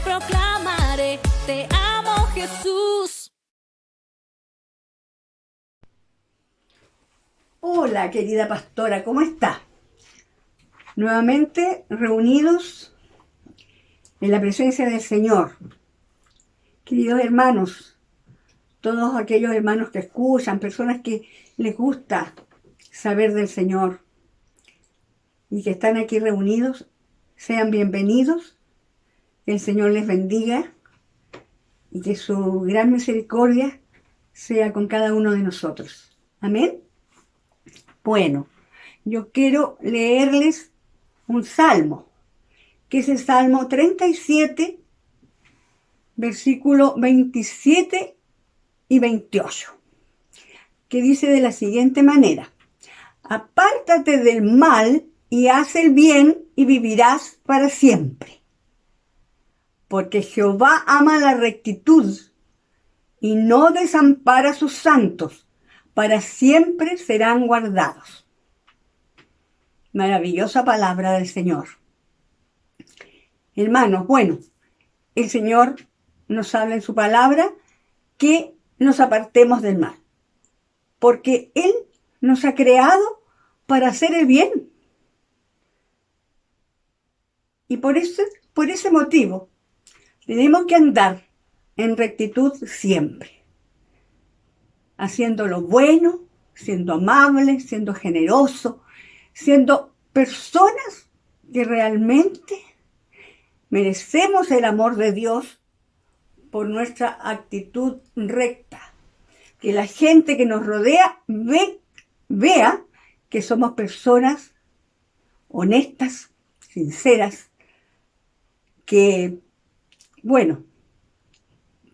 proclamaré, te amo Jesús. Hola, querida pastora, ¿cómo está? Nuevamente reunidos en la presencia del Señor. Queridos hermanos, todos aquellos hermanos que escuchan, personas que les gusta saber del Señor y que están aquí reunidos, sean bienvenidos, que el Señor les bendiga y que su gran misericordia sea con cada uno de nosotros. Amén. Bueno, yo quiero leerles un salmo, que es el Salmo 37, versículo 27 y 28, que dice de la siguiente manera: apártate del mal y haz el bien y vivirás para siempre. Porque Jehová ama la rectitud y no desampara a sus santos, para siempre serán guardados. Maravillosa palabra del Señor. Hermanos, bueno, el Señor nos habla en su palabra que nos apartemos del mal, porque Él nos ha creado para hacer el bien. Y por ese motivo tenemos que andar en rectitud siempre, haciendo lo bueno, siendo amables, siendo generosos, siendo personas que realmente merecemos el amor de Dios por nuestra actitud recta. Que la gente que nos rodea vea que somos personas honestas, sinceras, que, bueno,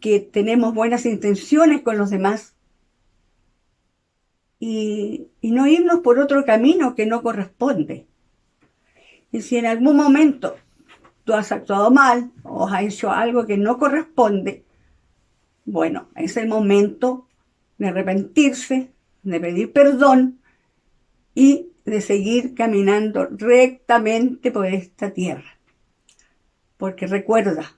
que tenemos buenas intenciones con los demás y no irnos por otro camino que no corresponde. Y si en algún momento tú has actuado mal o has hecho algo que no corresponde, bueno, es el momento de arrepentirse, de pedir perdón y de seguir caminando rectamente por esta tierra. Porque recuerda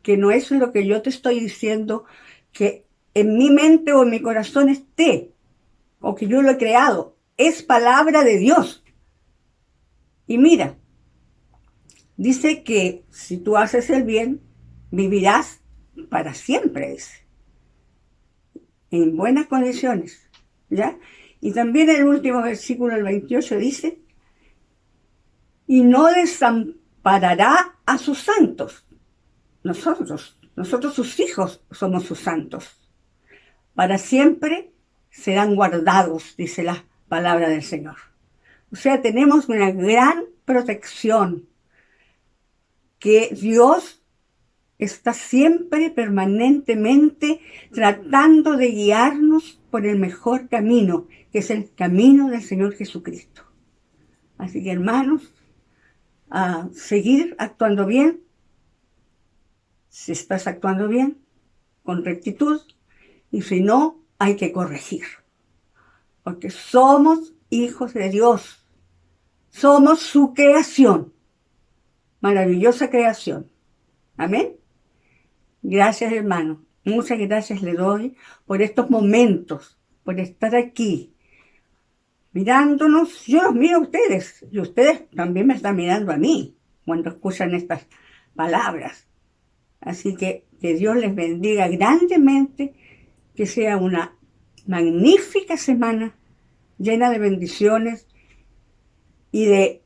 que no es lo que yo te estoy diciendo que en mi mente o en mi corazón esté, o que yo lo he creado. Es palabra de Dios. Y mira, dice que si tú haces el bien, vivirás para siempre, dice, en buenas condiciones, ¿ya? Y también el último versículo, el 28, dice: y no desamparará a sus santos. Nosotros sus hijos somos sus santos. Para siempre serán guardados, dice la palabra del Señor. O sea, tenemos una gran protección, que Dios está siempre, permanentemente, tratando de guiarnos por el mejor camino, que es el camino del Señor Jesucristo. Así que, hermanos, a seguir actuando bien. Si estás actuando bien, con rectitud, y si no, hay que corregir. Porque somos hijos de Dios. Somos su creación. Maravillosa creación. Amén. Gracias, hermano. Muchas gracias le doy por estos momentos, por estar aquí, mirándonos. Yo los miro a ustedes, y ustedes también me están mirando a mí cuando escuchan estas palabras. Así que Dios les bendiga grandemente, que sea una magnífica semana llena de bendiciones y de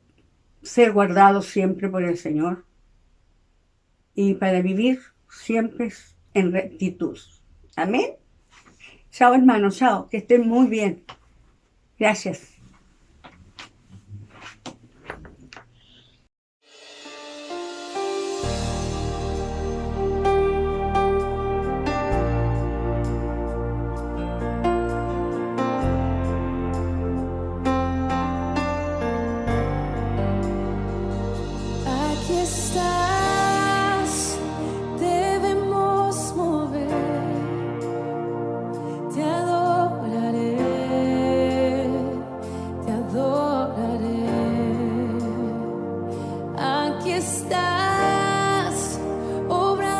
ser guardados siempre por el Señor y para vivir siempre en rectitud. Amén. Chao, hermanos, chao, que estén muy bien. Gracias. Aquí estás, debemos mover, te adoraré, te adoraré. Aquí estás, obra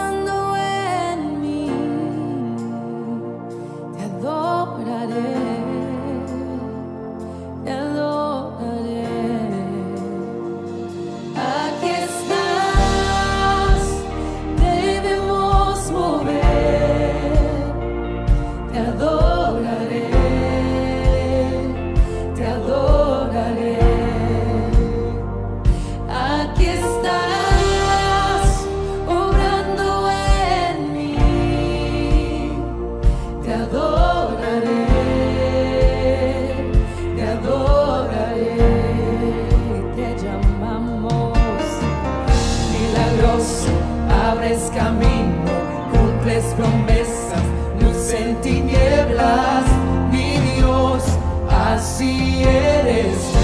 abres camino, cumples promesas, luz en tinieblas, mi Dios, así eres tú.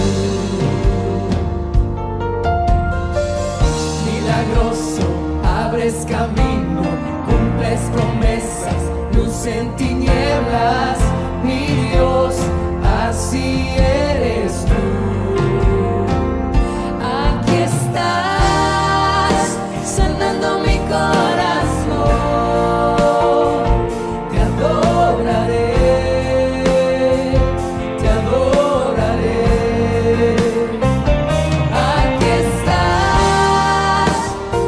Milagroso, abres camino, cumples promesas, luz en tinieblas, mi Dios, así eres tú. Aquí estás, sanando mi corazón, te adoraré, te adoraré. Aquí estás,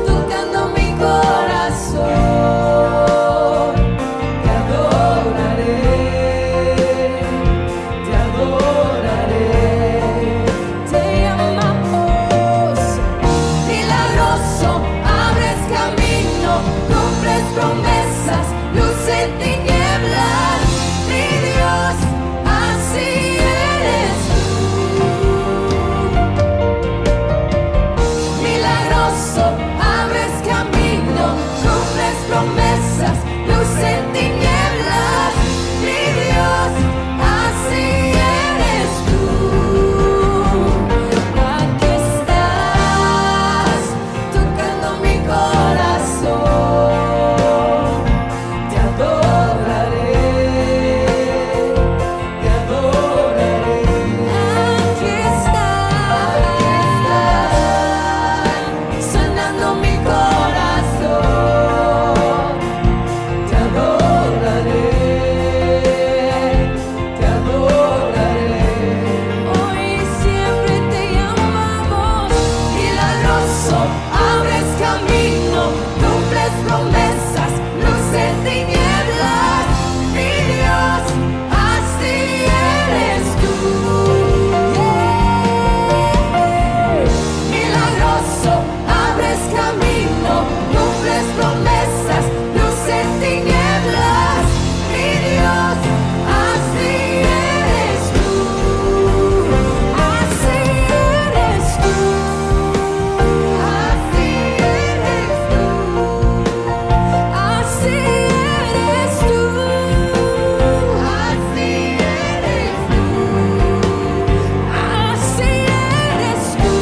tocando mi corazón, te adoraré, te adoraré. Te amamos, milagroso, abres camino, cumples promesas, luz en tinieblas, mi Dios, así eres tú. Milagroso, abres camino, cumples promesas, luz en tinieblas, mi Dios, así eres tú. Aquí estás, tocando mi corazón, te adoraré, te adoraré. Aquí estás, sanando mi corazón, te adoraré, te adoraré. Hoy siempre te llamamos, milagroso, abres camino, cumples promesas, luz en tinieblas, mi Dios, así eres tú. Milagroso, abres camino, cumples promesas, luz en tinieblas, mi Dios, así eres tú. Así eres tú. Así eres tú. Así eres tú. Así eres tú. Así eres tú.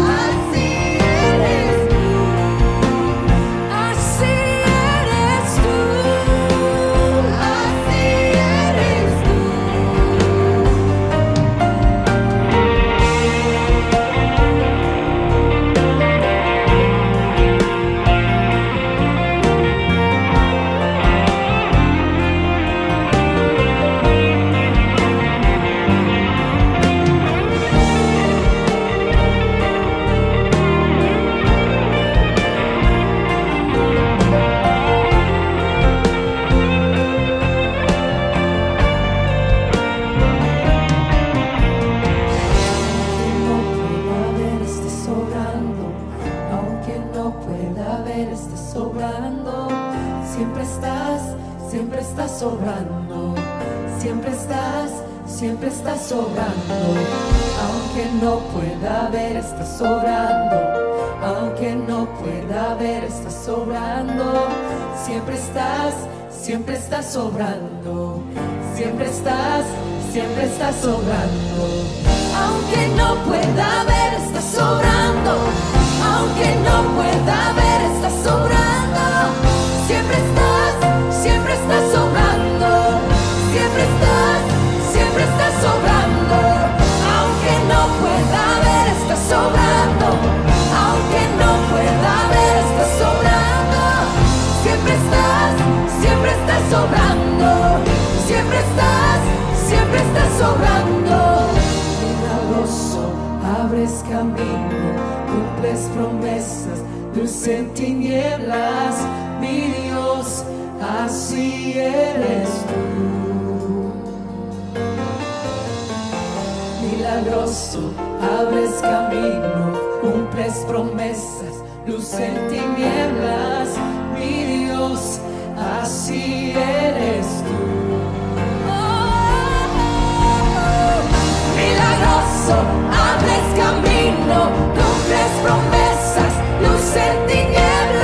Así eres tú. Así eres tú. Así eres tú. Aunque no pueda ver, estás sobrando. Siempre estás sobrando. Siempre estás sobrando. Aunque no pueda ver, estás sobrando. Aunque no pueda ver, estás sobrando. Siempre estás sobrando. Siempre estás sobrando. Aunque no pueda ver, estás sobrando. Aunque no pueda ver, estás sobrando. Siempre estás sobrando. Siempre estás sobrando. Aunque no pueda ver, estás sobrando. Aunque no pueda ver, estás sobrando. Siempre estás sobrando. Siempre estás sobrando. Milagroso, abres camino, cumples promesas, luz en tinieblas, mi Dios, así eres tú. Milagroso, abres camino, cumples promesas, luz en tinieblas, mi Dios, así eres tú. Milagroso, abres camino, cumples promesas, luz en tinieblas.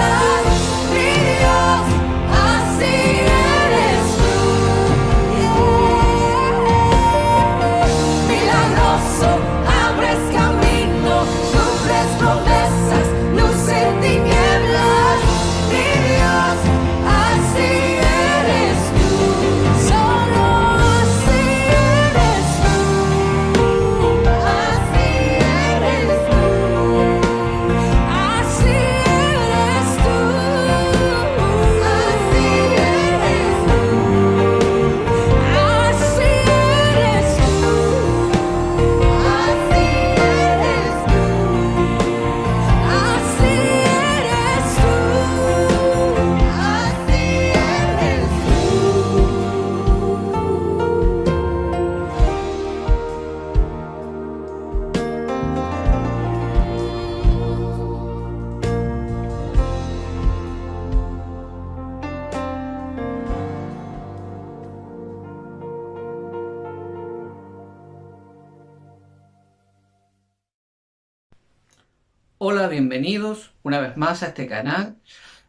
Hola, bienvenidos una vez más a este canal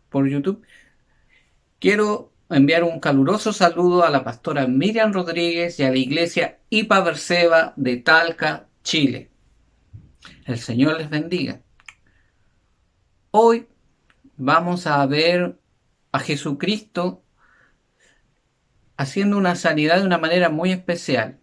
por YouTube. Quiero enviar un caluroso saludo a la pastora Miriam Rodríguez y a la iglesia IPA Berseba de Talca, Chile. El Señor les bendiga. Hoy vamos a ver a Jesucristo haciendo una sanidad de una manera muy especial.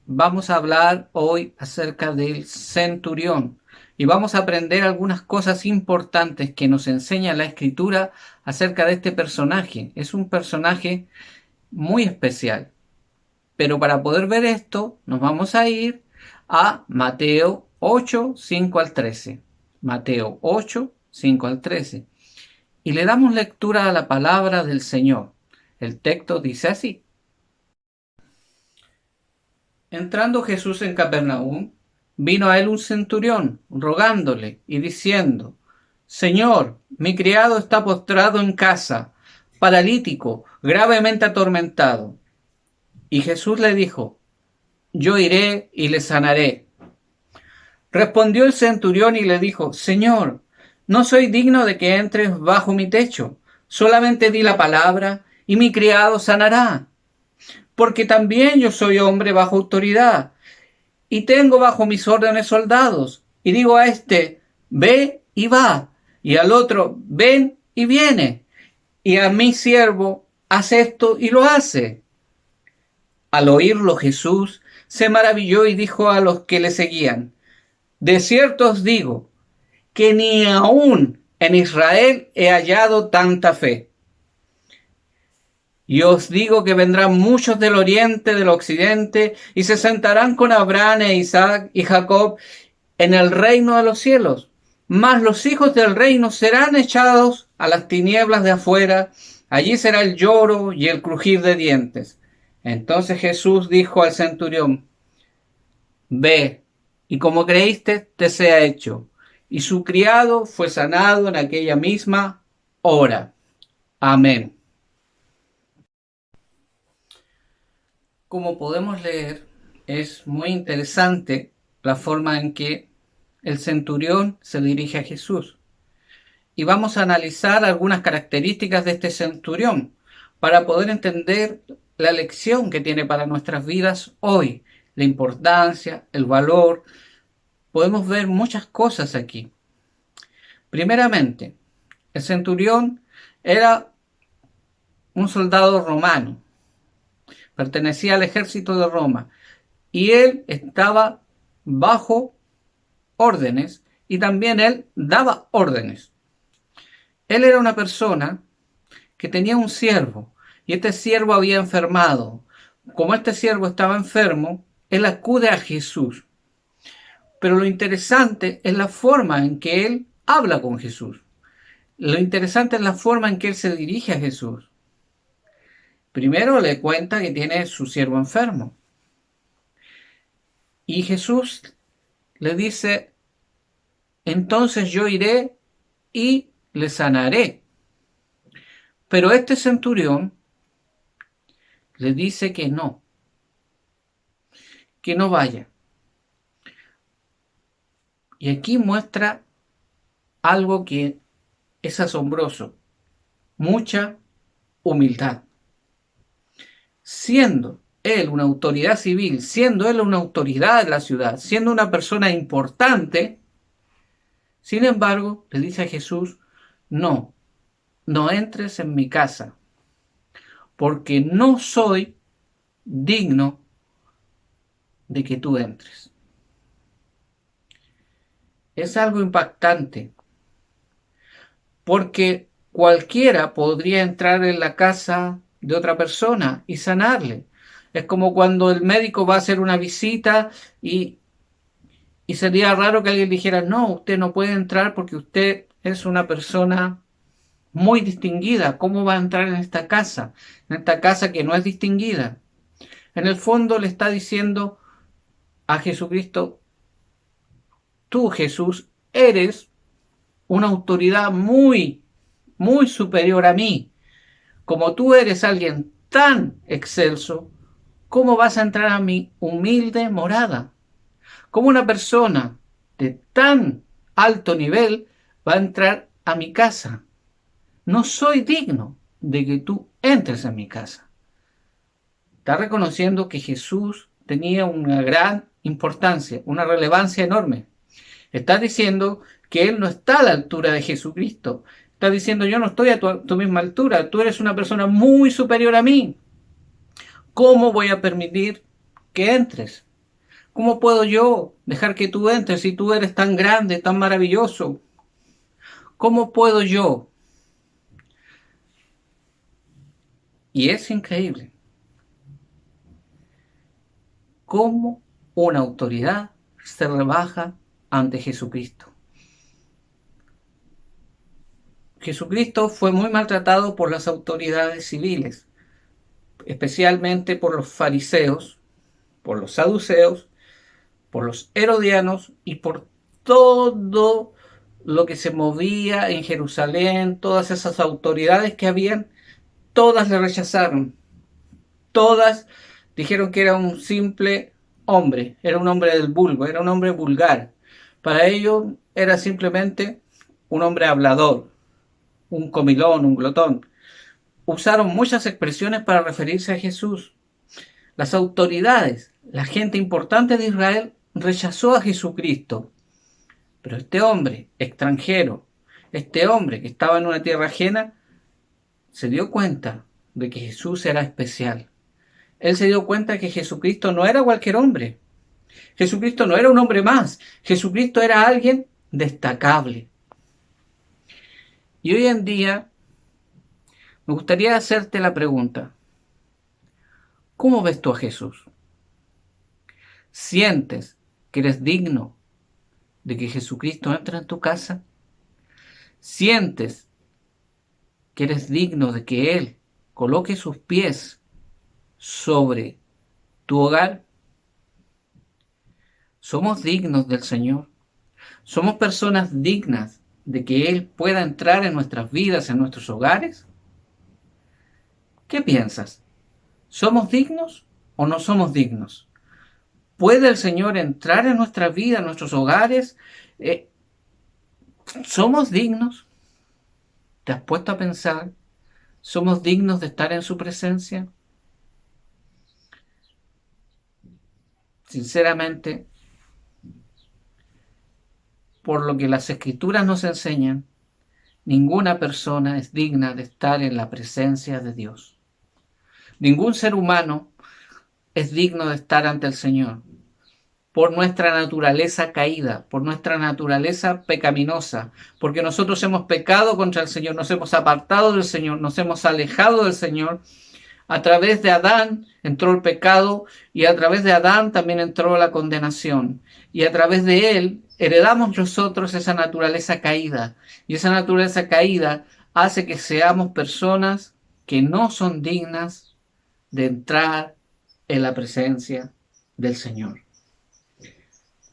Vamos a hablar hoy acerca del centurión y vamos a aprender algunas cosas importantes que nos enseña la Escritura acerca de este personaje. Es un personaje muy especial. Pero para poder ver esto, nos vamos a ir a Mateo 8, 5 al 13. Mateo 8, 5 al 13. Y le damos lectura a la palabra del Señor. El texto dice así. Entrando Jesús en Capernaum, vino a él un centurión, rogándole y diciendo: Señor, mi criado está postrado en casa, paralítico, gravemente atormentado. Y Jesús le dijo: Yo iré y le sanaré. Respondió el centurión y le dijo: Señor, no soy digno de que entres bajo mi techo, solamente di la palabra y mi criado sanará. Porque también yo soy hombre bajo autoridad, y tengo bajo mis órdenes soldados, y digo a este: ve y va, y al otro: ven y viene, y a mi siervo: haz esto y lo hace. Al oírlo Jesús se maravilló y dijo a los que le seguían: de cierto os digo, que ni aún en Israel he hallado tanta fe. Y os digo que vendrán muchos del oriente, del occidente, y se sentarán con Abraham e Isaac y Jacob en el reino de los cielos. Mas los hijos del reino serán echados a las tinieblas de afuera, allí será el lloro y el crujir de dientes. Entonces Jesús dijo al centurión: ve, y como creíste, te sea hecho. Y su criado fue sanado en aquella misma hora. Amén. Como podemos leer, es muy interesante la forma en que el centurión se dirige a Jesús. Y vamos a analizar algunas características de este centurión para poder entender la lección que tiene para nuestras vidas hoy, la importancia, el valor. Podemos ver muchas cosas aquí. Primeramente, el centurión era un soldado romano, pertenecía al ejército de Roma, y él estaba bajo órdenes y también él daba órdenes. Él era una persona que tenía un siervo y este siervo había enfermado. Como este siervo estaba enfermo, él acude a Jesús. Pero lo interesante es la forma en que él habla con Jesús. Lo interesante es la forma en que él se dirige a Jesús. Primero le cuenta que tiene su siervo enfermo. Y Jesús le dice: entonces yo iré y le sanaré. Pero este centurión le dice que no vaya. Y aquí muestra algo que es asombroso: mucha humildad. Siendo él una autoridad civil, siendo él una autoridad de la ciudad, siendo una persona importante, sin embargo, le dice a Jesús: no entres en mi casa, porque no soy digno de que tú entres. Es algo impactante, porque cualquiera podría entrar en la casa de otra persona y sanarle. Es como cuando el médico va a hacer una visita y sería raro que alguien dijera: no, usted no puede entrar porque usted es una persona muy distinguida. ¿Cómo va a entrar en esta casa? En esta casa que no es distinguida. En el fondo le está diciendo a Jesucristo: tú, Jesús, eres una autoridad muy, muy superior a mí. Como tú eres alguien tan excelso, ¿cómo vas a entrar a mi humilde morada? ¿Cómo una persona de tan alto nivel va a entrar a mi casa. No soy digno de que tú entres en mi casa. Está reconociendo que Jesús tenía una gran importancia, una relevancia enorme. Está diciendo que él no está a la altura de Jesucristo. Está diciendo, yo no estoy a tu misma altura, tú eres una persona muy superior a mí. ¿Cómo voy a permitir que entres? ¿Cómo puedo yo dejar que tú entres si tú eres tan grande, tan maravilloso? ¿Cómo puedo yo? Y es increíble cómo una autoridad se rebaja ante Jesucristo. Jesucristo fue muy maltratado por las autoridades civiles, especialmente por los fariseos, por los saduceos, por los herodianos y por todo lo que se movía en Jerusalén, todas esas autoridades que habían, todas le rechazaron. Todas dijeron que era un simple hombre, era un hombre del vulgo, era un hombre vulgar. Para ellos era simplemente un hombre hablador, un comilón, un glotón. Usaron muchas expresiones para referirse a Jesús. Las autoridades, la gente importante de Israel, rechazó a Jesucristo. Pero este hombre extranjero, este hombre que estaba en una tierra ajena, se dio cuenta de que Jesús era especial. Él se dio cuenta que Jesucristo no era cualquier hombre. Jesucristo no era un hombre más. Jesucristo era alguien destacable. Y hoy en día me gustaría hacerte la pregunta: ¿cómo ves tú a Jesús? ¿Sientes que eres digno de que Jesucristo entre en tu casa? ¿Sientes que eres digno de que Él coloque sus pies sobre tu hogar? ¿Somos dignos del Señor? ¿Somos personas dignas de que Él pueda entrar en nuestras vidas, en nuestros hogares? ¿Qué piensas? ¿Somos dignos o no somos dignos? ¿Puede el Señor entrar en nuestra vida, en nuestros hogares? ¿Somos dignos? ¿Te has puesto a pensar? ¿Somos dignos de estar en su presencia? Sinceramente, por lo que las Escrituras nos enseñan, ninguna persona es digna de estar en la presencia de Dios. Ningún ser humano es digno de estar ante el Señor. Por nuestra naturaleza caída, por nuestra naturaleza pecaminosa, porque nosotros hemos pecado contra el Señor, nos hemos apartado del Señor, nos hemos alejado del Señor. A través de Adán entró el pecado y a través de Adán también entró la condenación. Y a través de él heredamos nosotros esa naturaleza caída. Y esa naturaleza caída hace que seamos personas que no son dignas de entrar en la presencia del Señor.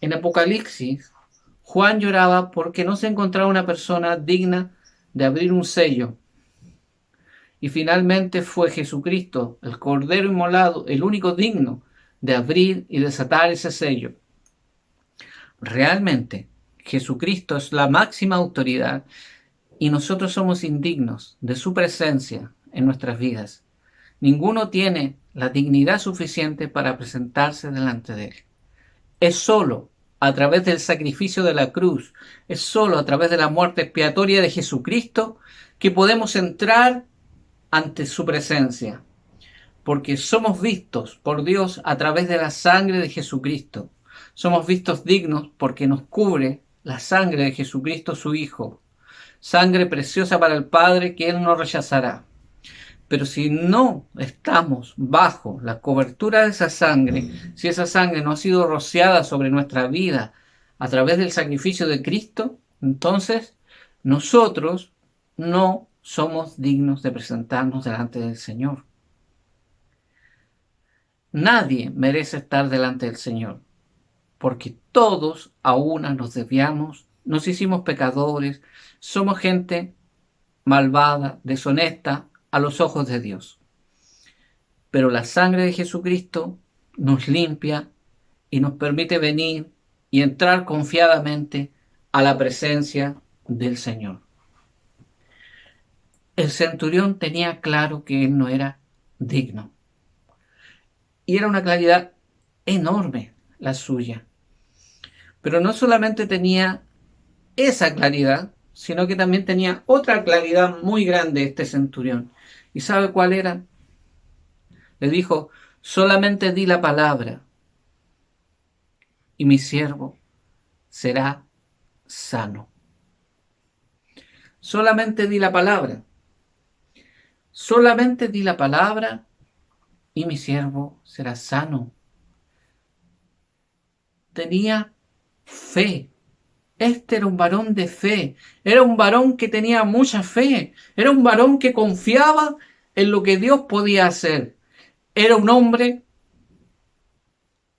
En Apocalipsis, Juan lloraba porque no se encontraba una persona digna de abrir un sello. Y finalmente fue Jesucristo, el Cordero inmolado, el único digno de abrir y desatar ese sello. Realmente, Jesucristo es la máxima autoridad y nosotros somos indignos de su presencia en nuestras vidas. Ninguno tiene la dignidad suficiente para presentarse delante de él. Es solo a través del sacrificio de la cruz, es solo a través de la muerte expiatoria de Jesucristo que podemos entrar ante su presencia, porque somos vistos por Dios a través de la sangre de Jesucristo. Somos vistos dignos porque nos cubre la sangre de Jesucristo, su Hijo, sangre preciosa para el Padre que Él no rechazará. Pero si no estamos bajo la cobertura de esa sangre, si esa sangre no ha sido rociada sobre nuestra vida a través del sacrificio de Cristo, entonces nosotros no somos dignos de presentarnos delante del Señor. Nadie merece estar delante del Señor, porque todos a una nos desviamos, nos hicimos pecadores, somos gente malvada, deshonesta a los ojos de Dios. Pero la sangre de Jesucristo nos limpia y nos permite venir y entrar confiadamente a la presencia del Señor. El centurión tenía claro que él no era digno. Y era una claridad enorme la suya. Pero no solamente tenía esa claridad, sino que también tenía otra claridad muy grande este centurión. ¿Y sabe cuál era? Le dijo, solamente di la palabra y mi siervo será sano. Solamente di la palabra. Solamente di la palabra y mi siervo será sano. Tenía fe. Este era un varón de fe. Era un varón que tenía mucha fe. Era un varón que confiaba en lo que Dios podía hacer. Era un hombre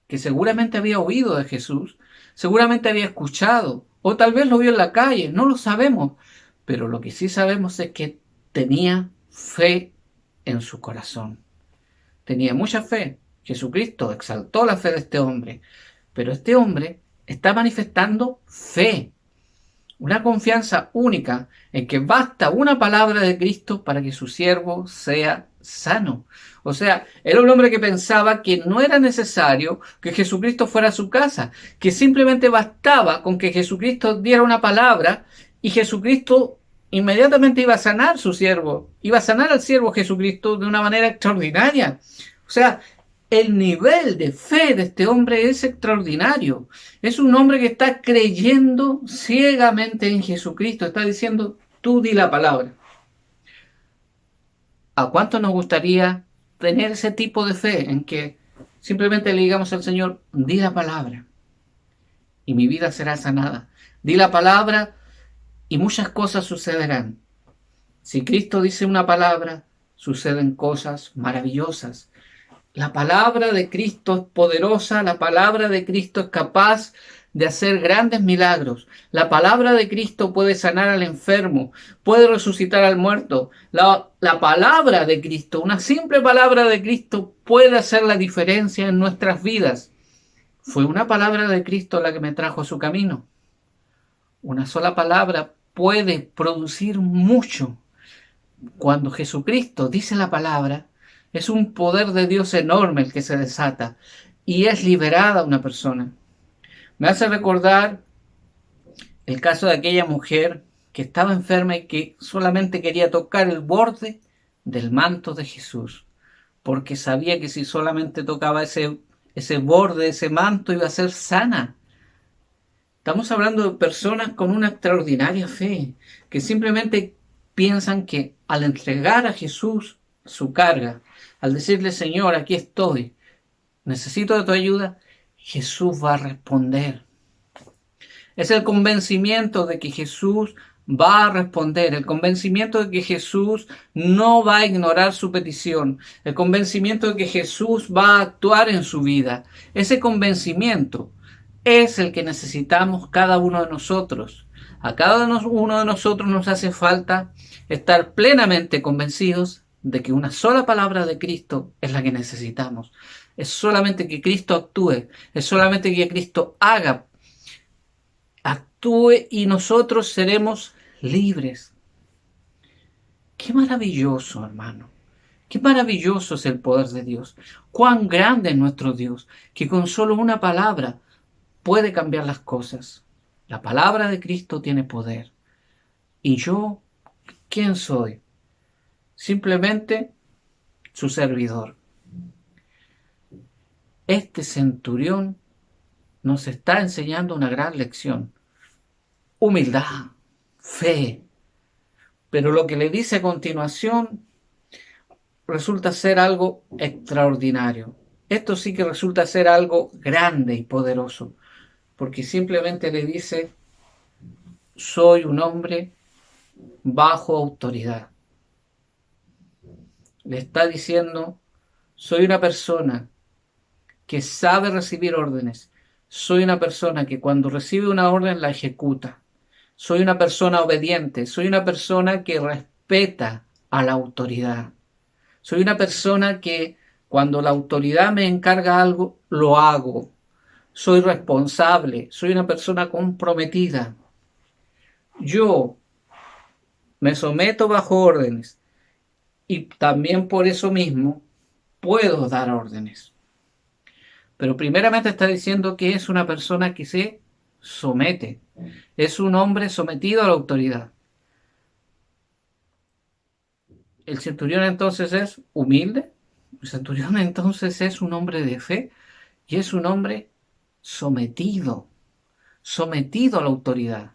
que seguramente había oído de Jesús, seguramente había escuchado, o tal vez lo vio en la calle, no lo sabemos. Pero lo que sí sabemos es que tenía fe en su corazón. Tenía mucha fe. Jesucristo exaltó la fe de este hombre. Pero este hombre está manifestando fe. Una confianza única en que basta una palabra de Cristo para que su siervo sea sano. O sea, era un hombre que pensaba que no era necesario que Jesucristo fuera a su casa, que simplemente bastaba con que Jesucristo diera una palabra y Jesucristo inmediatamente iba a sanar su siervo, iba a sanar al siervo Jesucristo de una manera extraordinaria. O sea, el nivel de fe de este hombre es extraordinario. Es un hombre que está creyendo ciegamente en Jesucristo. Está diciendo, tú di la palabra. ¿A cuánto nos gustaría tener ese tipo de fe en que simplemente le digamos al Señor, di la palabra y mi vida será sanada? Di la palabra y muchas cosas sucederán. Si Cristo dice una palabra, suceden cosas maravillosas. La palabra de Cristo es poderosa, la palabra de Cristo es capaz de hacer grandes milagros. La palabra de Cristo puede sanar al enfermo, puede resucitar al muerto. La palabra de Cristo, una simple palabra de Cristo puede hacer la diferencia en nuestras vidas. Fue una palabra de Cristo la que me trajo a su camino. Una sola palabra puede producir mucho. Cuando Jesucristo dice la palabra, es un poder de Dios enorme el que se desata y es liberada una persona. Me hace recordar el caso de aquella mujer que estaba enferma y que solamente quería tocar el borde del manto de Jesús, porque sabía que si solamente tocaba ese borde, ese manto, iba a ser sana. Estamos hablando de personas con una extraordinaria fe, que simplemente piensan que al entregar a Jesús su carga, al decirle, Señor, aquí estoy, necesito de tu ayuda, Jesús va a responder. Es el convencimiento de que Jesús va a responder, el convencimiento de que Jesús no va a ignorar su petición, el convencimiento de que Jesús va a actuar en su vida. Ese convencimiento es el que necesitamos cada uno de nosotros. A cada uno de nosotros nos hace falta estar plenamente convencidos de que una sola palabra de Cristo es la que necesitamos. Es solamente que Cristo actúe, es solamente que Cristo actúe y nosotros seremos libres. Qué maravilloso, hermano. Qué maravilloso es el poder de Dios. Cuán grande es nuestro Dios, que con solo una palabra puede cambiar las cosas. La palabra de Cristo tiene poder. ¿Y yo quién soy? Simplemente su servidor. Este centurión nos está enseñando una gran lección. Humildad, fe. Pero lo que le dice a continuación resulta ser algo extraordinario. Esto sí que resulta ser algo grande y poderoso, porque simplemente le dice, soy un hombre bajo autoridad. Le está diciendo, soy una persona que sabe recibir órdenes. Soy una persona que cuando recibe una orden la ejecuta. Soy una persona obediente. Soy una persona que respeta a la autoridad. Soy una persona que cuando la autoridad me encarga algo, lo hago. Soy responsable. Soy una persona comprometida. yo me someto bajo órdenes y también por eso mismo puedo dar órdenes. Pero primeramente está diciendo que es una persona que se somete. Es un hombre sometido a la autoridad. El centurión entonces es humilde. El centurión entonces es un hombre de fe y es un hombre sometido a la autoridad.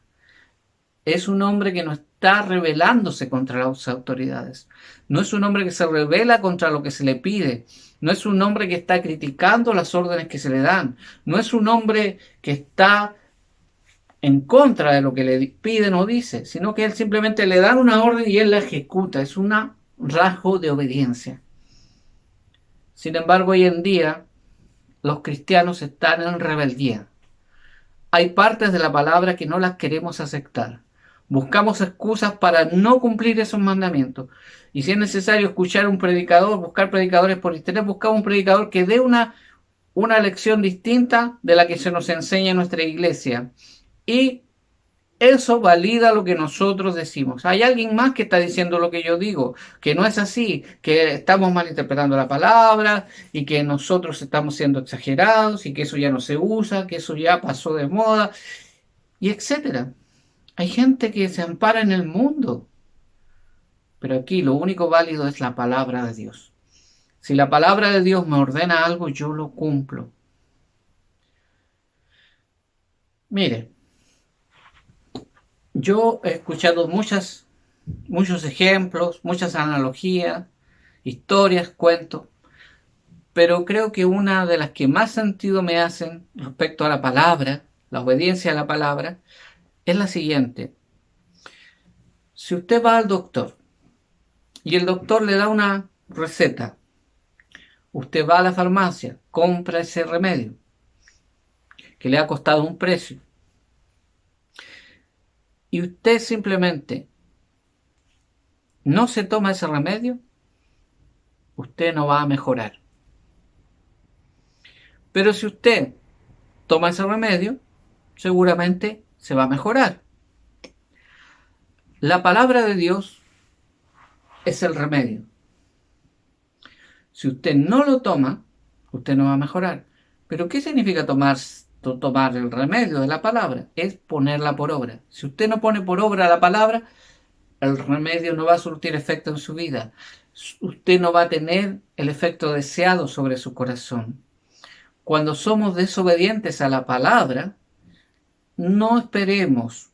Es un hombre que no está rebelándose contra las autoridades. No es un hombre que se rebela contra lo que se le pide. No es un hombre que está criticando las órdenes que se le dan. No es un hombre que está en contra de lo que le piden o dice, sino que él simplemente le dan una orden y él la ejecuta. Es un rasgo de obediencia. Sin embargo, hoy en día los cristianos están en rebeldía. Hay partes de la palabra que no las queremos aceptar. Buscamos excusas para no cumplir esos mandamientos. Y si es necesario escuchar a un predicador, buscar predicadores por internet, buscamos un predicador que dé una lección distinta de la que se nos enseña en nuestra iglesia. Y eso valida lo que nosotros decimos. Hay alguien más que está diciendo lo que yo digo, que no es así, que estamos malinterpretando la palabra y que nosotros estamos siendo exagerados y que eso ya no se usa, que eso ya pasó de moda, y etcétera. Hay gente que se ampara en el mundo, pero aquí lo único válido es la palabra de Dios. Si la palabra de Dios me ordena algo, yo lo cumplo. Mire, yo he escuchado muchos ejemplos, muchas analogías, historias, cuentos, pero creo que una de las que más sentido me hacen respecto a la palabra, la obediencia a la palabra, es la siguiente. Si usted va al doctor y el doctor le da una receta, usted va a la farmacia, compra ese remedio que le ha costado un precio y usted simplemente no se toma ese remedio, usted no va a mejorar. Pero si usted toma ese remedio, seguramente se va a mejorar. La palabra de Dios es el remedio. Si usted no lo toma, usted no va a mejorar. ¿Pero qué significa tomar el remedio de la palabra? Es ponerla por obra. Si usted no pone por obra la palabra, el remedio no va a surtir efecto en su vida. Usted no va a tener el efecto deseado sobre su corazón. Cuando somos desobedientes a la palabra, no esperemos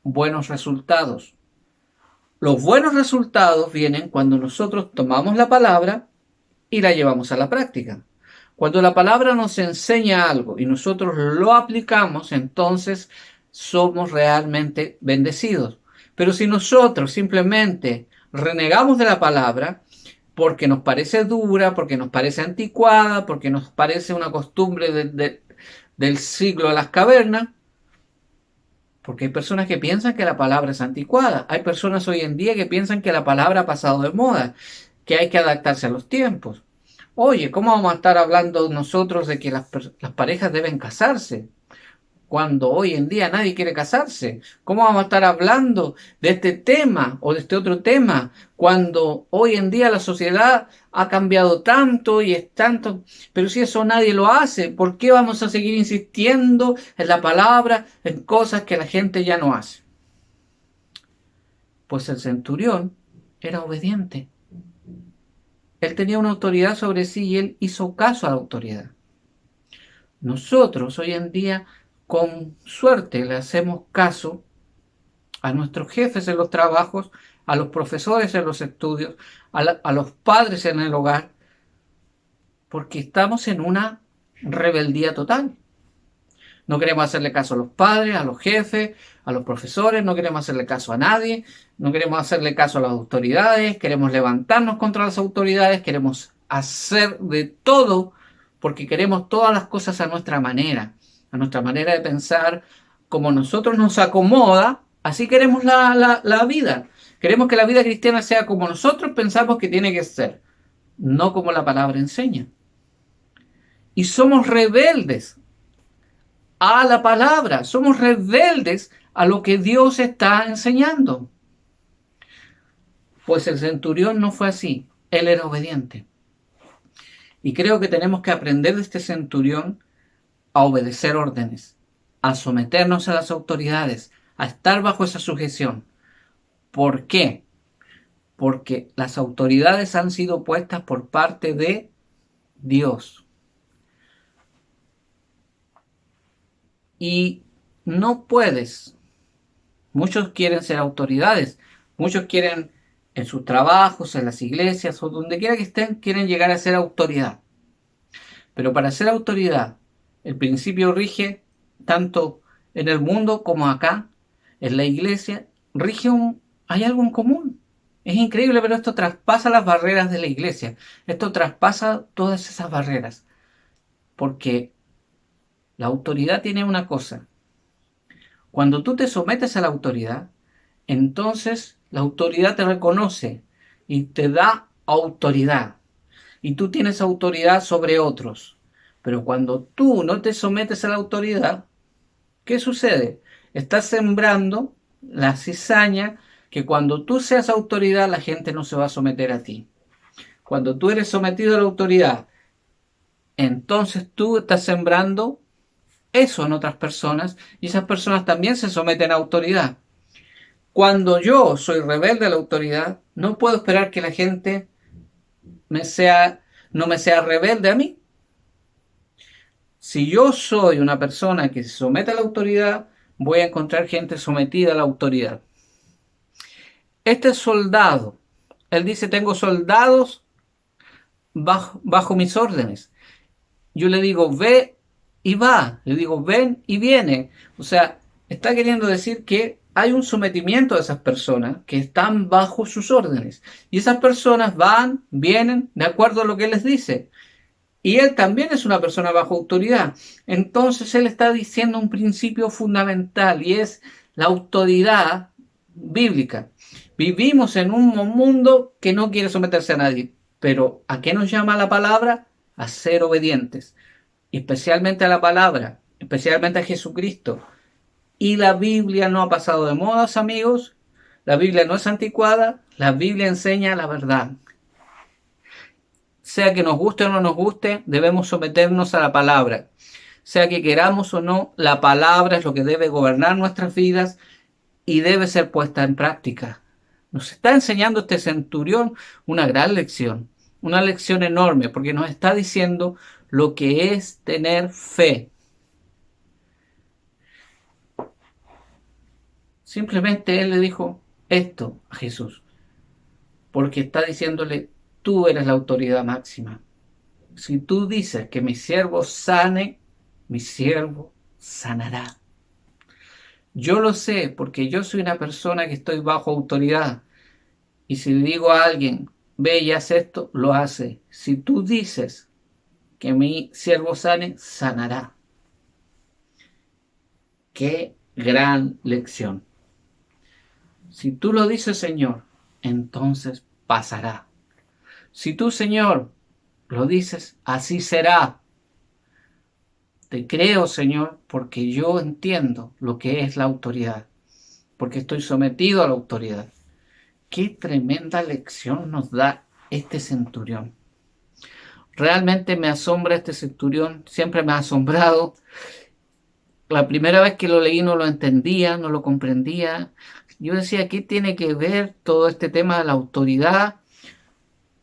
buenos resultados. Los buenos resultados vienen cuando nosotros tomamos la palabra y la llevamos a la práctica. Cuando la palabra nos enseña algo y nosotros lo aplicamos, entonces somos realmente bendecidos. Pero si nosotros simplemente renegamos de la palabra porque nos parece dura, porque nos parece anticuada, porque nos parece una costumbre del siglo de las cavernas, porque hay personas que piensan que la palabra es anticuada. Hay personas hoy en día que piensan que la palabra ha pasado de moda, que hay que adaptarse a los tiempos. Oye, ¿cómo vamos a estar hablando nosotros de que las parejas deben casarse cuando hoy en día nadie quiere casarse? ¿Cómo vamos a estar hablando de este tema o de este otro tema cuando hoy en día la sociedad ha cambiado tanto y es tanto? Pero si eso nadie lo hace, ¿por qué vamos a seguir insistiendo en la palabra, en cosas que la gente ya no hace? Pues el centurión era obediente. Él tenía una autoridad sobre sí y él hizo caso a la autoridad. Nosotros hoy en día, con suerte, le hacemos caso a nuestros jefes en los trabajos, a los profesores en los estudios, a los padres en el hogar, porque estamos en una rebeldía total. No queremos hacerle caso a los padres, a los jefes, a los profesores, no queremos hacerle caso a nadie, no queremos hacerle caso a las autoridades, queremos levantarnos contra las autoridades, queremos hacer de todo porque queremos todas las cosas a nuestra manera de pensar, como nosotros nos acomoda, así queremos la vida. Queremos que la vida cristiana sea como nosotros pensamos que tiene que ser, no como la palabra enseña. Y somos rebeldes a la palabra, somos rebeldes a lo que Dios está enseñando. Pues el centurión no fue así, él era obediente. Y creo que tenemos que aprender de este centurión a obedecer órdenes, a someternos a las autoridades, a estar bajo esa sujeción. ¿Por qué? Porque las autoridades han sido puestas por parte de Dios. Y no puedes. Muchos quieren ser autoridades, muchos quieren en sus trabajos, en las iglesias o donde quiera que estén, quieren llegar a ser autoridad. Pero para ser autoridad, el principio rige tanto en el mundo como acá, en la iglesia, hay algo en común. Es increíble, pero esto traspasa las barreras de la iglesia. Esto traspasa todas esas barreras. Porque la autoridad tiene una cosa. Cuando tú te sometes a la autoridad, entonces la autoridad te reconoce y te da autoridad. Y tú tienes autoridad sobre otros. Pero cuando tú no te sometes a la autoridad, ¿qué sucede? Estás sembrando la cizaña que cuando tú seas autoridad la gente no se va a someter a ti. Cuando tú eres sometido a la autoridad, entonces tú estás sembrando eso en otras personas y esas personas también se someten a autoridad. Cuando yo soy rebelde a la autoridad, no puedo esperar que la gente no me sea rebelde a mí. Si yo soy una persona que se somete a la autoridad, voy a encontrar gente sometida a la autoridad. Este soldado, él dice, tengo soldados bajo mis órdenes. Yo le digo, ve y va. Le digo, ven y viene. O sea, está queriendo decir que hay un sometimiento de esas personas que están bajo sus órdenes. Y esas personas van, vienen, de acuerdo a lo que él les dice. Y él también es una persona bajo autoridad. Entonces él está diciendo un principio fundamental y es la autoridad bíblica. Vivimos en un mundo que no quiere someterse a nadie. Pero ¿a qué nos llama la palabra? A ser obedientes. Especialmente a la palabra, especialmente a Jesucristo. Y la Biblia no ha pasado de modas, amigos. La Biblia no es anticuada. La Biblia enseña la verdad. Sea que nos guste o no nos guste, debemos someternos a la palabra. Sea que queramos o no, la palabra es lo que debe gobernar nuestras vidas y debe ser puesta en práctica. Nos está enseñando este centurión una gran lección, una lección enorme, porque nos está diciendo lo que es tener fe. Simplemente él le dijo esto a Jesús, porque está diciéndole, tú eres la autoridad máxima. Si tú dices que mi siervo sane, mi siervo sanará. Yo lo sé porque yo soy una persona que estoy bajo autoridad. Y si le digo a alguien, ve y haz esto, lo hace. Si tú dices que mi siervo sane, sanará. ¡Qué gran lección! Si tú lo dices, Señor, entonces pasará. Si tú, Señor, lo dices, así será. Te creo, Señor, porque yo entiendo lo que es la autoridad, porque estoy sometido a la autoridad. Qué tremenda lección nos da este centurión. Realmente me asombra este centurión, siempre me ha asombrado. La primera vez que lo leí no lo entendía, no lo comprendía. Yo decía, ¿qué tiene que ver todo este tema de la autoridad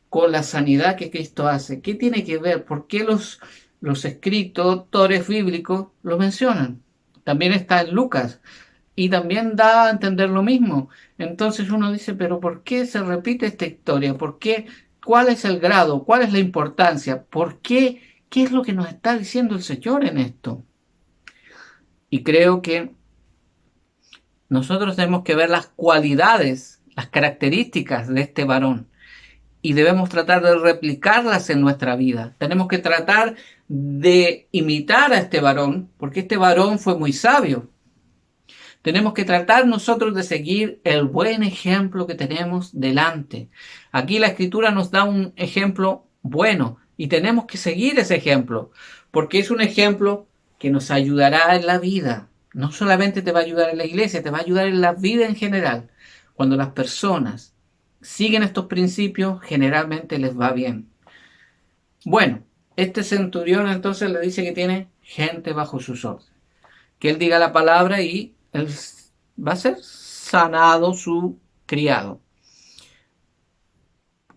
con la sanidad que Cristo hace? ¿Qué tiene que ver? ¿Por qué los escritores bíblicos lo mencionan? También está en Lucas y también da a entender lo mismo. Entonces uno dice, pero ¿por qué se repite esta historia? ¿Por qué? ¿Cuál es el grado? ¿Cuál es la importancia? ¿Por qué? ¿Qué es lo que nos está diciendo el Señor en esto? Y creo que nosotros tenemos que ver las cualidades, las características de este varón y debemos tratar de replicarlas en nuestra vida. Tenemos que tratar de imitar a este varón, porque este varón fue muy sabio. Tenemos que tratar nosotros de seguir el buen ejemplo que tenemos delante. Aquí la Escritura nos da un ejemplo bueno y tenemos que seguir ese ejemplo, porque es un ejemplo que nos ayudará en la vida. no solamente te va a ayudar en la iglesia, te va a ayudar en la vida en general. Cuando las personas siguen estos principios, generalmente les va bien. Bueno, este centurión entonces le dice que tiene gente bajo sus órdenes. Que él diga la palabra y él va a ser sanado su criado.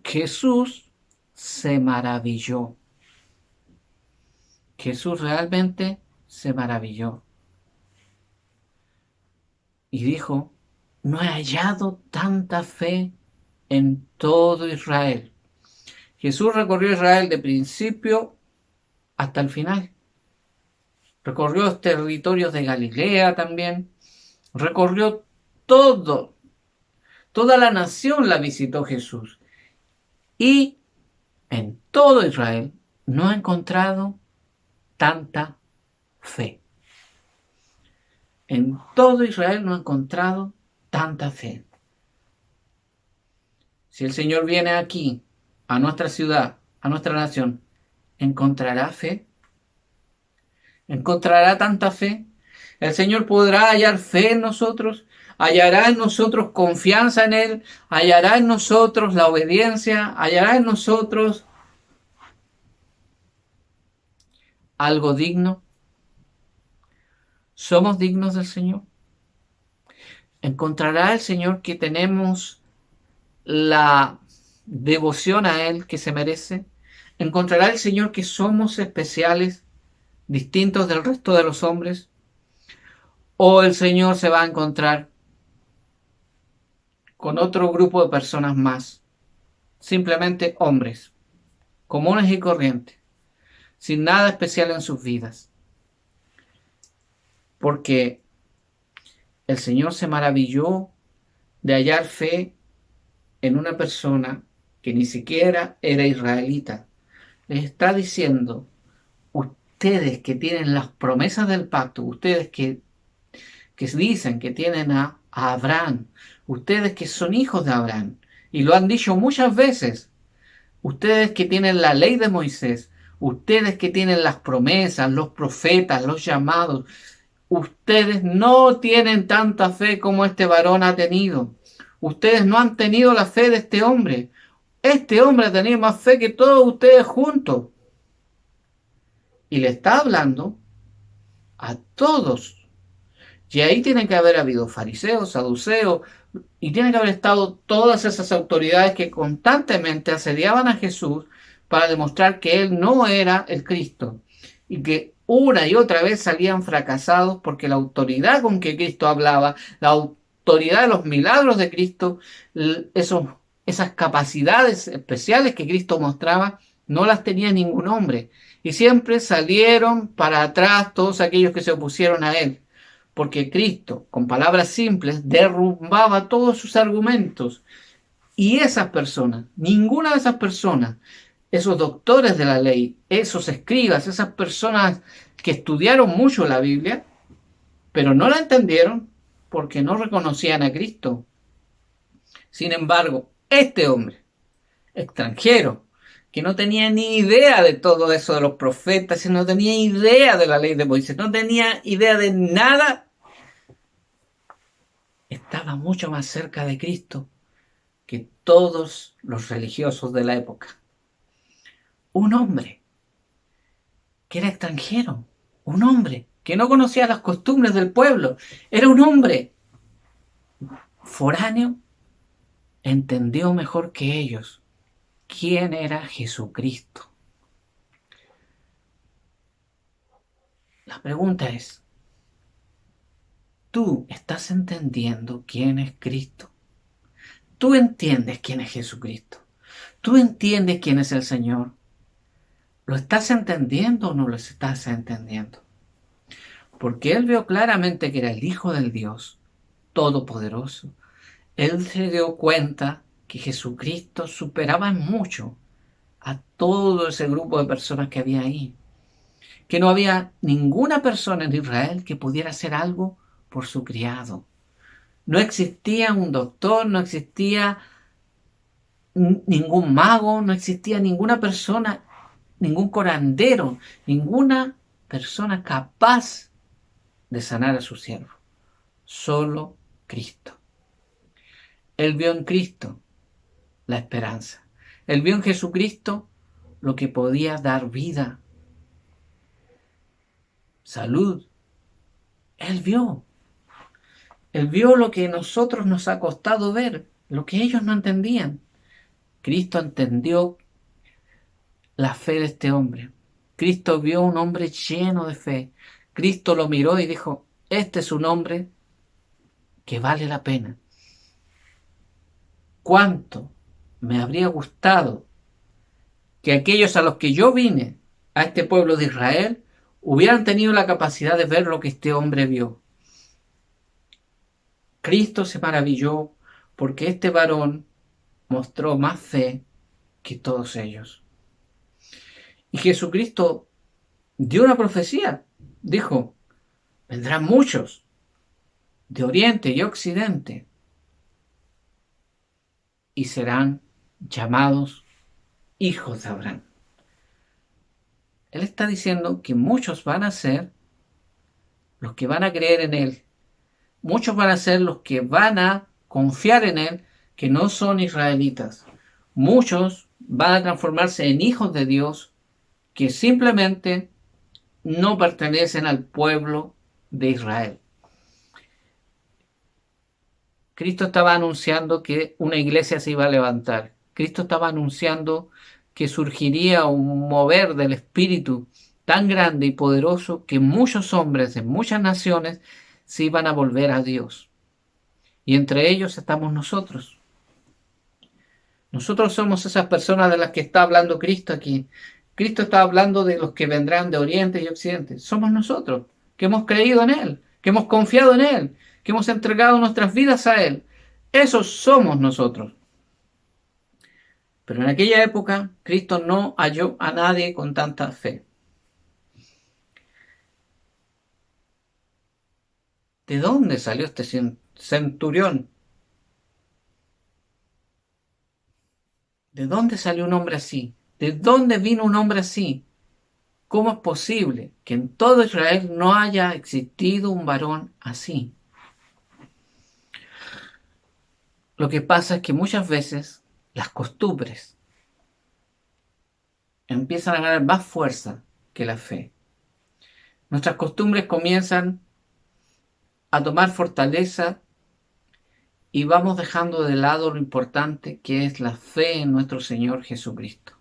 Jesús se maravilló. Jesús realmente se maravilló. Y dijo, no he hallado tanta fe en todo Israel. Jesús recorrió Israel de principio hasta el final. Recorrió los territorios de Galilea también. Recorrió todo. Toda la nación la visitó Jesús. Y en todo Israel no ha encontrado tanta fe. En todo Israel no ha encontrado tanta fe. Si el Señor viene aquí, a nuestra ciudad, a nuestra nación, ¿encontrará fe? ¿Encontrará tanta fe? ¿El Señor podrá hallar fe en nosotros? ¿Hallará en nosotros confianza en Él? ¿Hallará en nosotros la obediencia? ¿Hallará en nosotros algo digno? ¿Somos dignos del Señor? ¿Encontrará el Señor que tenemos la devoción a Él que se merece? ¿Encontrará el Señor que somos especiales, distintos del resto de los hombres? ¿O el Señor se va a encontrar con otro grupo de personas más, simplemente hombres, comunes y corrientes, sin nada especial en sus vidas? Porque el Señor se maravilló de hallar fe en una persona que ni siquiera era israelita. Les está diciendo, ustedes que tienen las promesas del pacto, ustedes que dicen que tienen a Abraham, ustedes que son hijos de Abraham, y lo han dicho muchas veces, ustedes que tienen la ley de Moisés, ustedes que tienen las promesas, los profetas, los llamados, ustedes no tienen tanta fe como este varón ha tenido. Ustedes no han tenido la fe de este hombre. Este hombre ha tenido más fe que todos ustedes juntos. Y le está hablando a todos. Y ahí tienen que haber habido fariseos, saduceos, y tienen que haber estado todas esas autoridades que constantemente asediaban a Jesús para demostrar que Él no era el Cristo. Y que una y otra vez salían fracasados porque la autoridad con que Cristo hablaba, la autoridad de los milagros de Cristo, esas capacidades especiales que Cristo mostraba, no las tenía ningún hombre. Y siempre salieron para atrás todos aquellos que se opusieron a Él. Porque Cristo, con palabras simples, derrumbaba todos sus argumentos. Y esas personas, ninguna de esas personas, esos doctores de la ley, esos escribas, esas personas que estudiaron mucho la Biblia, pero no la entendieron porque no reconocían a Cristo. Sin embargo, este hombre, extranjero, que no tenía ni idea de todo eso de los profetas, no tenía idea de la ley de Moisés, no tenía idea de nada, estaba mucho más cerca de Cristo que todos los religiosos de la época. Un hombre que era extranjero, un hombre que no conocía las costumbres del pueblo, era un hombre foráneo, entendió mejor que ellos quién era Jesucristo. La pregunta es, ¿tú estás entendiendo quién es Cristo? ¿Tú entiendes quién es Jesucristo? ¿Tú entiendes quién es el Señor? ¿Lo estás entendiendo o no lo estás entendiendo? Porque Él vio claramente que era el Hijo del Dios Todopoderoso. Él se dio cuenta que Jesucristo superaba en mucho a todo ese grupo de personas que había ahí. Que no había ninguna persona en Israel que pudiera hacer algo por su criado. No existía un doctor, no existía ningún mago, no existía ninguna persona, ningún curandero, ninguna persona capaz de sanar a su siervo. Solo Cristo. Él vio en Cristo la esperanza. Él vio en Jesucristo lo que podía dar vida, salud. Él vio. Él vio lo que a nosotros nos ha costado ver, lo que ellos no entendían. Cristo entendió la fe de este hombre. Cristo vio un hombre lleno de fe. Cristo lo miró y dijo, este es un hombre que vale la pena. ¿Cuánto me habría gustado que aquellos a los que yo vine, a este pueblo de Israel, hubieran tenido la capacidad de ver lo que este hombre vio? Cristo se maravilló porque este varón mostró más fe que todos ellos. Y Jesucristo dio una profecía. Dijo, vendrán muchos de Oriente y Occidente y serán llamados hijos de Abraham. Él está diciendo que muchos van a ser los que van a creer en Él. Muchos van a ser los que van a confiar en Él, que no son israelitas. Muchos van a transformarse en hijos de Dios, que simplemente no pertenecen al pueblo de Israel. Cristo estaba anunciando que una iglesia se iba a levantar. Cristo estaba anunciando que surgiría un mover del Espíritu tan grande y poderoso que muchos hombres de muchas naciones se iban a volver a Dios. Y entre ellos estamos nosotros. Nosotros somos esas personas de las que está hablando Cristo aquí. Cristo está hablando de los que vendrán de Oriente y Occidente. Somos nosotros, que hemos creído en Él, que hemos confiado en Él, que hemos entregado nuestras vidas a Él. Esos somos nosotros. Pero en aquella época, Cristo no halló a nadie con tanta fe. ¿De dónde salió este centurión? ¿De dónde salió un hombre así? ¿De dónde vino un hombre así? ¿Cómo es posible que en todo Israel no haya existido un varón así? Lo que pasa es que muchas veces las costumbres empiezan a ganar más fuerza que la fe. Nuestras costumbres comienzan a tomar fortaleza y vamos dejando de lado lo importante que es la fe en nuestro Señor Jesucristo.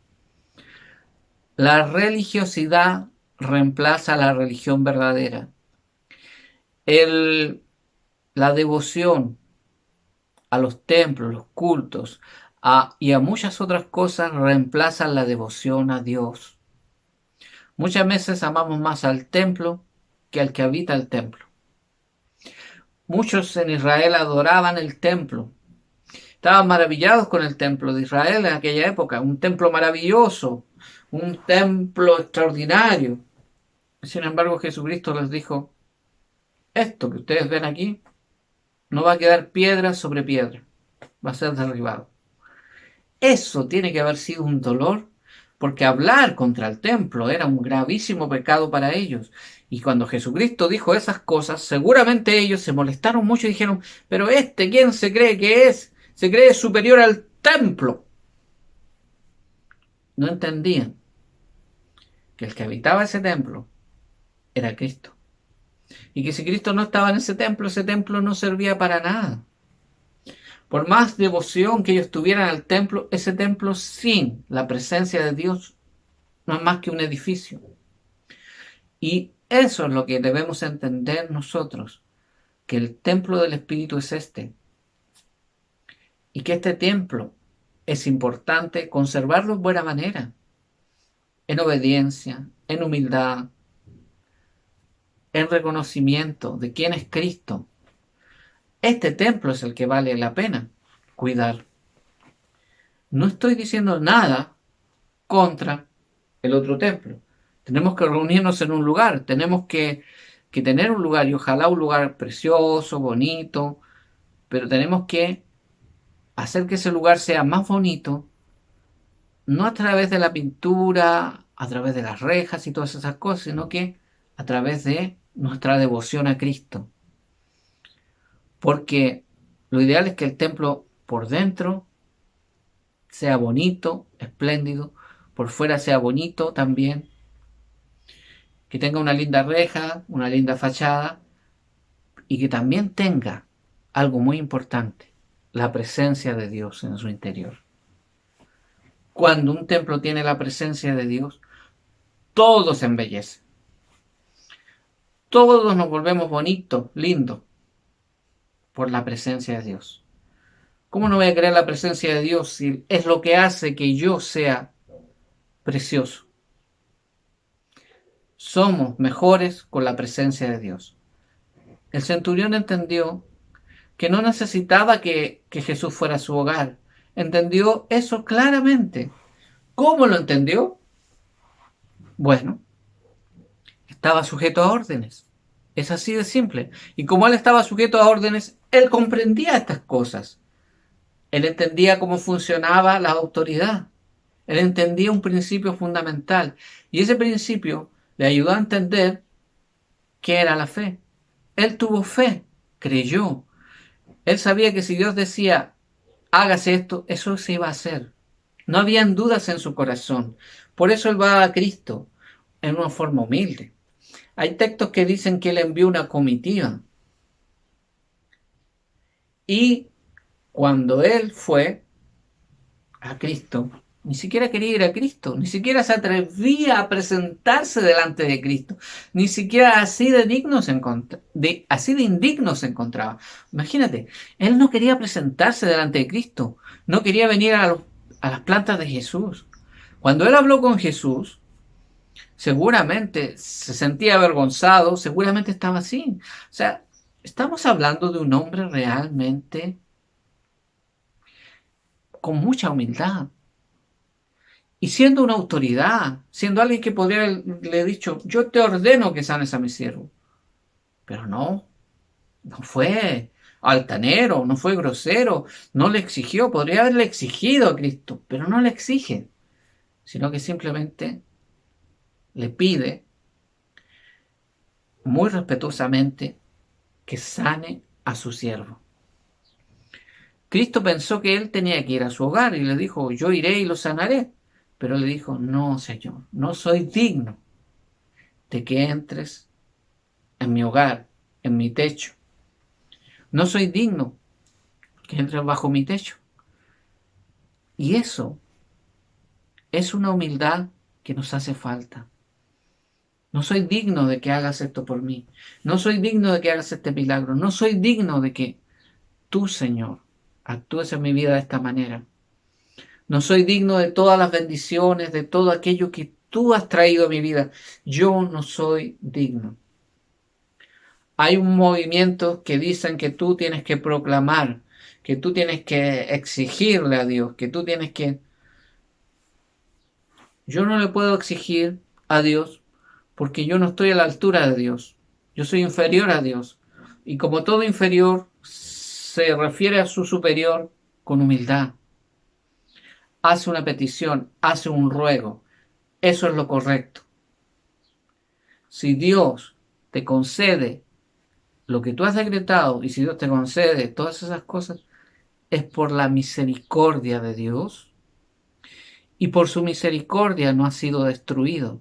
La religiosidad reemplaza la religión verdadera. La devoción a los templos, los cultos y a muchas otras cosas reemplazan la devoción a Dios. Muchas veces amamos más al templo que al que habita el templo. Muchos en Israel adoraban el templo. Estaban maravillados con el templo de Israel en aquella época. Un templo maravilloso, un templo extraordinario. Sin embargo, Jesucristo les dijo, esto que ustedes ven aquí no va a quedar piedra sobre piedra, va a ser derribado. Eso tiene que haber sido un dolor, porque hablar contra el templo era un gravísimo pecado para ellos. Y cuando Jesucristo dijo esas cosas, seguramente ellos se molestaron mucho y dijeron, pero ¿quién se cree que es? Se cree superior al templo. No entendían que el que habitaba ese templo era Cristo. Y que si Cristo no estaba en ese templo no servía para nada. Por más devoción que ellos tuvieran al templo, ese templo sin la presencia de Dios no es más que un edificio. Y eso es lo que debemos entender nosotros, que el templo del Espíritu es este. Y que este templo es importante conservarlo en buena manera, en obediencia, en humildad, en reconocimiento de quién es Cristo. Este templo es el que vale la pena cuidar. No estoy diciendo nada contra el otro templo. Tenemos que reunirnos en un lugar, tenemos que tener un lugar, y ojalá un lugar precioso, bonito, pero tenemos que hacer que ese lugar sea más bonito, no a través de la pintura, a través de las rejas y todas esas cosas, sino que a través de nuestra devoción a Cristo. Porque lo ideal es que el templo por dentro sea bonito, espléndido, por fuera sea bonito también, que tenga una linda reja, una linda fachada, y que también tenga algo muy importante, la presencia de Dios en su interior. Cuando un templo tiene la presencia de Dios, todo se embellece. Todos nos volvemos bonitos, lindos, por la presencia de Dios. ¿Cómo no voy a querer la presencia de Dios si es lo que hace que yo sea precioso? Somos mejores con la presencia de Dios. El centurión entendió que no necesitaba que Jesús fuera a su hogar. Entendió eso claramente. ¿Cómo lo entendió? Bueno, estaba sujeto a órdenes. Es así de simple. Y como él estaba sujeto a órdenes, él comprendía estas cosas. Él entendía cómo funcionaba la autoridad. Él entendía un principio fundamental. Y ese principio le ayudó a entender qué era la fe. Él tuvo fe, creyó. Él sabía que si Dios decía, hágase esto, eso se iba a hacer. No habían dudas en su corazón. Por eso él va a Cristo en una forma humilde. Hay textos que dicen que él envió una comitiva. Y cuando él fue a Cristo, ni siquiera quería ir a Cristo, ni siquiera se atrevía a presentarse delante de Cristo, ni siquiera así de indigno se encontraba. Imagínate, él no quería presentarse delante de Cristo, no quería venir a las plantas de Jesús. Cuando él habló con Jesús, seguramente se sentía avergonzado, seguramente estaba así. O sea, estamos hablando de un hombre realmente con mucha humildad. Y siendo una autoridad, siendo alguien que podría haberle dicho, yo te ordeno que sanes a mi siervo. Pero no fue altanero, no fue grosero, no le exigió, podría haberle exigido a Cristo, pero no le exige, sino que simplemente le pide muy respetuosamente que sane a su siervo. Cristo pensó que él tenía que ir a su hogar y le dijo, yo iré y lo sanaré. Pero le dijo, no, Señor, no soy digno de que entres en mi hogar, en mi techo. No soy digno que entres bajo mi techo. Y eso es una humildad que nos hace falta. No soy digno de que hagas esto por mí. No soy digno de que hagas este milagro. No soy digno de que tú, Señor, actúes en mi vida de esta manera. No soy digno de todas las bendiciones, de todo aquello que tú has traído a mi vida. Yo no soy digno. Hay un movimiento que dicen que tú tienes que proclamar, que tú tienes que exigirle a Dios, que tú tienes que... Yo no le puedo exigir a Dios porque yo no estoy a la altura de Dios. Yo soy inferior a Dios. Y como todo inferior, se refiere a su superior con humildad. Hace una petición, hace un ruego. Eso es lo correcto. Si Dios te concede lo que tú has decretado y si Dios te concede todas esas cosas, es por la misericordia de Dios y por su misericordia no has sido destruido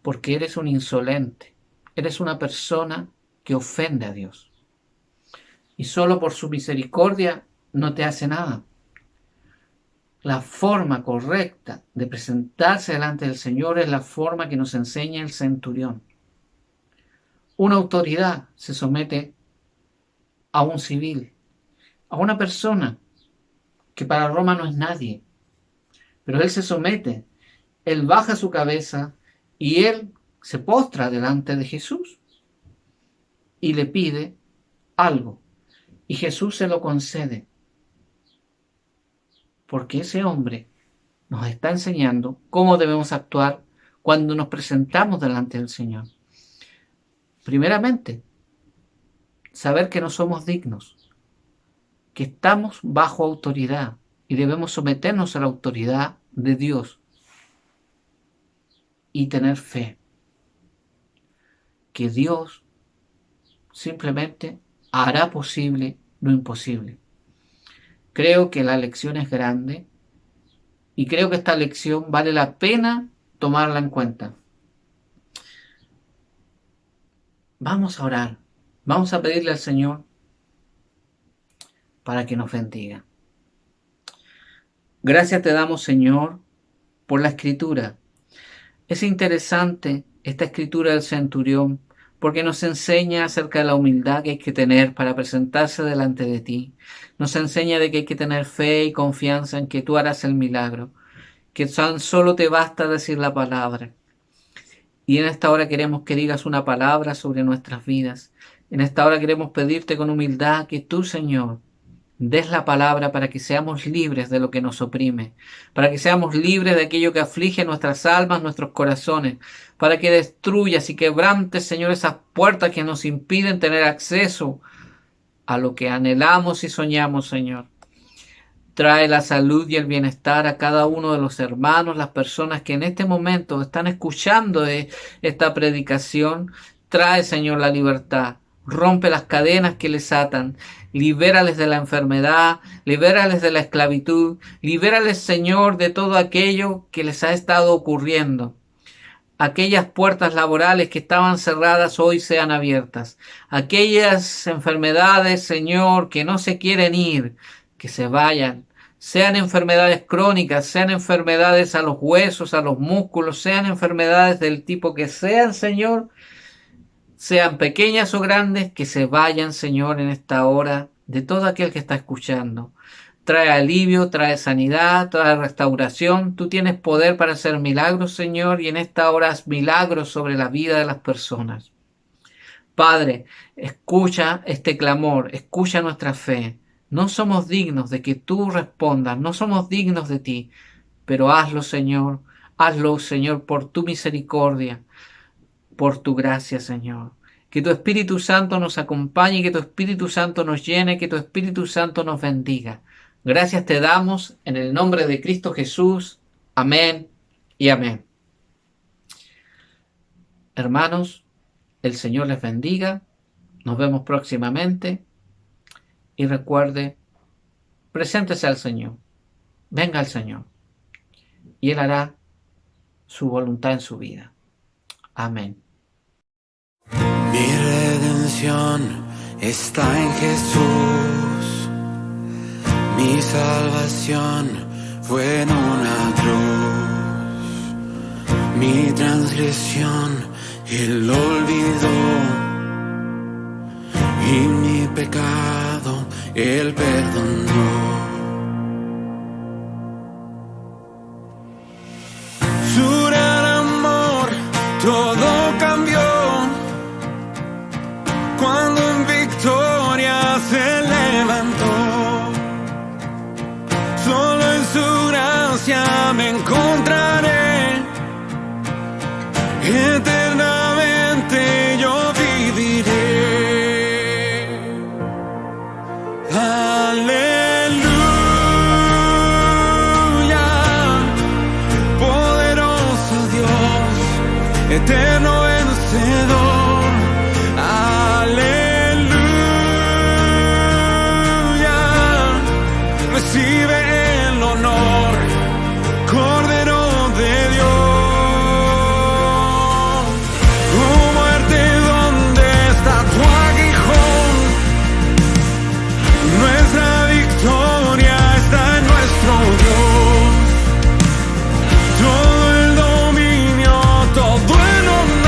porque eres un insolente, eres una persona que ofende a Dios y solo por su misericordia no te hace nada. La forma correcta de presentarse delante del Señor es la forma que nos enseña el centurión. Una autoridad se somete a un civil, a una persona que para Roma no es nadie, pero él se somete, él baja su cabeza y él se postra delante de Jesús y le pide algo y Jesús se lo concede. Porque ese hombre nos está enseñando cómo debemos actuar cuando nos presentamos delante del Señor. Primeramente, saber que no somos dignos, que estamos bajo autoridad y debemos someternos a la autoridad de Dios y tener fe. Que Dios simplemente hará posible lo imposible. Creo que la lección es grande y creo que esta lección vale la pena tomarla en cuenta. Vamos a orar, vamos a pedirle al Señor para que nos bendiga. Gracias te damos, Señor, por la escritura. Es interesante esta escritura del centurión porque nos enseña acerca de la humildad que hay que tener para presentarse delante de ti. Nos enseña de que hay que tener fe y confianza en que tú harás el milagro, que tan solo te basta decir la palabra. Y en esta hora queremos que digas una palabra sobre nuestras vidas. En esta hora queremos pedirte con humildad que tú, Señor, des la palabra para que seamos libres de lo que nos oprime, para que seamos libres de aquello que aflige nuestras almas, nuestros corazones, para que destruyas y quebrantes, Señor, esas puertas que nos impiden tener acceso a lo que anhelamos y soñamos, Señor. Trae la salud y el bienestar a cada uno de los hermanos, las personas que en este momento están escuchando esta predicación. Trae, Señor, la libertad. Rompe las cadenas que les atan. Libérales de la enfermedad. Libérales de la esclavitud. Libérales, Señor, de todo aquello que les ha estado ocurriendo. Aquellas puertas laborales que estaban cerradas hoy sean abiertas. Aquellas enfermedades, Señor, que no se quieren ir, que se vayan. Sean enfermedades crónicas, sean enfermedades a los huesos, a los músculos, sean enfermedades del tipo que sean, Señor, sean pequeñas o grandes, que se vayan, Señor, en esta hora de todo aquel que está escuchando. Trae alivio, trae sanidad, trae restauración. Tú tienes poder para hacer milagros, Señor, y en esta hora haz milagros sobre la vida de las personas. Padre, escucha este clamor, escucha nuestra fe. No somos dignos de que tú respondas, no somos dignos de ti, pero hazlo, Señor, por tu misericordia, por tu gracia, Señor. Que tu Espíritu Santo nos acompañe, que tu Espíritu Santo nos llene, que tu Espíritu Santo nos bendiga. Gracias te damos en el nombre de Cristo Jesús. Amén y amén. Hermanos, el Señor les bendiga. Nos vemos próximamente. Y recuerde, preséntese al Señor, venga al Señor, y Él hará su voluntad en su vida. Amén. Mi redención está en Jesús, mi salvación fue en una cruz, mi transgresión Él olvidó, y mi pecado Él perdonó. Su gran amor todo cambió cuando en victoria se levantó. Solo en su gracia me encontraré, eternamente yo viviré. Aleluya, poderoso Dios, eterno vencedor. Aleluya, recibe el honor, Cordero de Dios. Oh muerte, ¿dónde está tu aguijón? Nuestra victoria está en nuestro Dios. Todo el dominio, todo el honor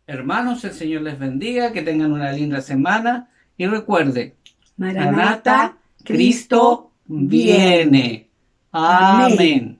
Hermanos, el Señor les bendiga, que tengan una linda semana y recuerde, Maranata, Maranata, Cristo viene. Amén.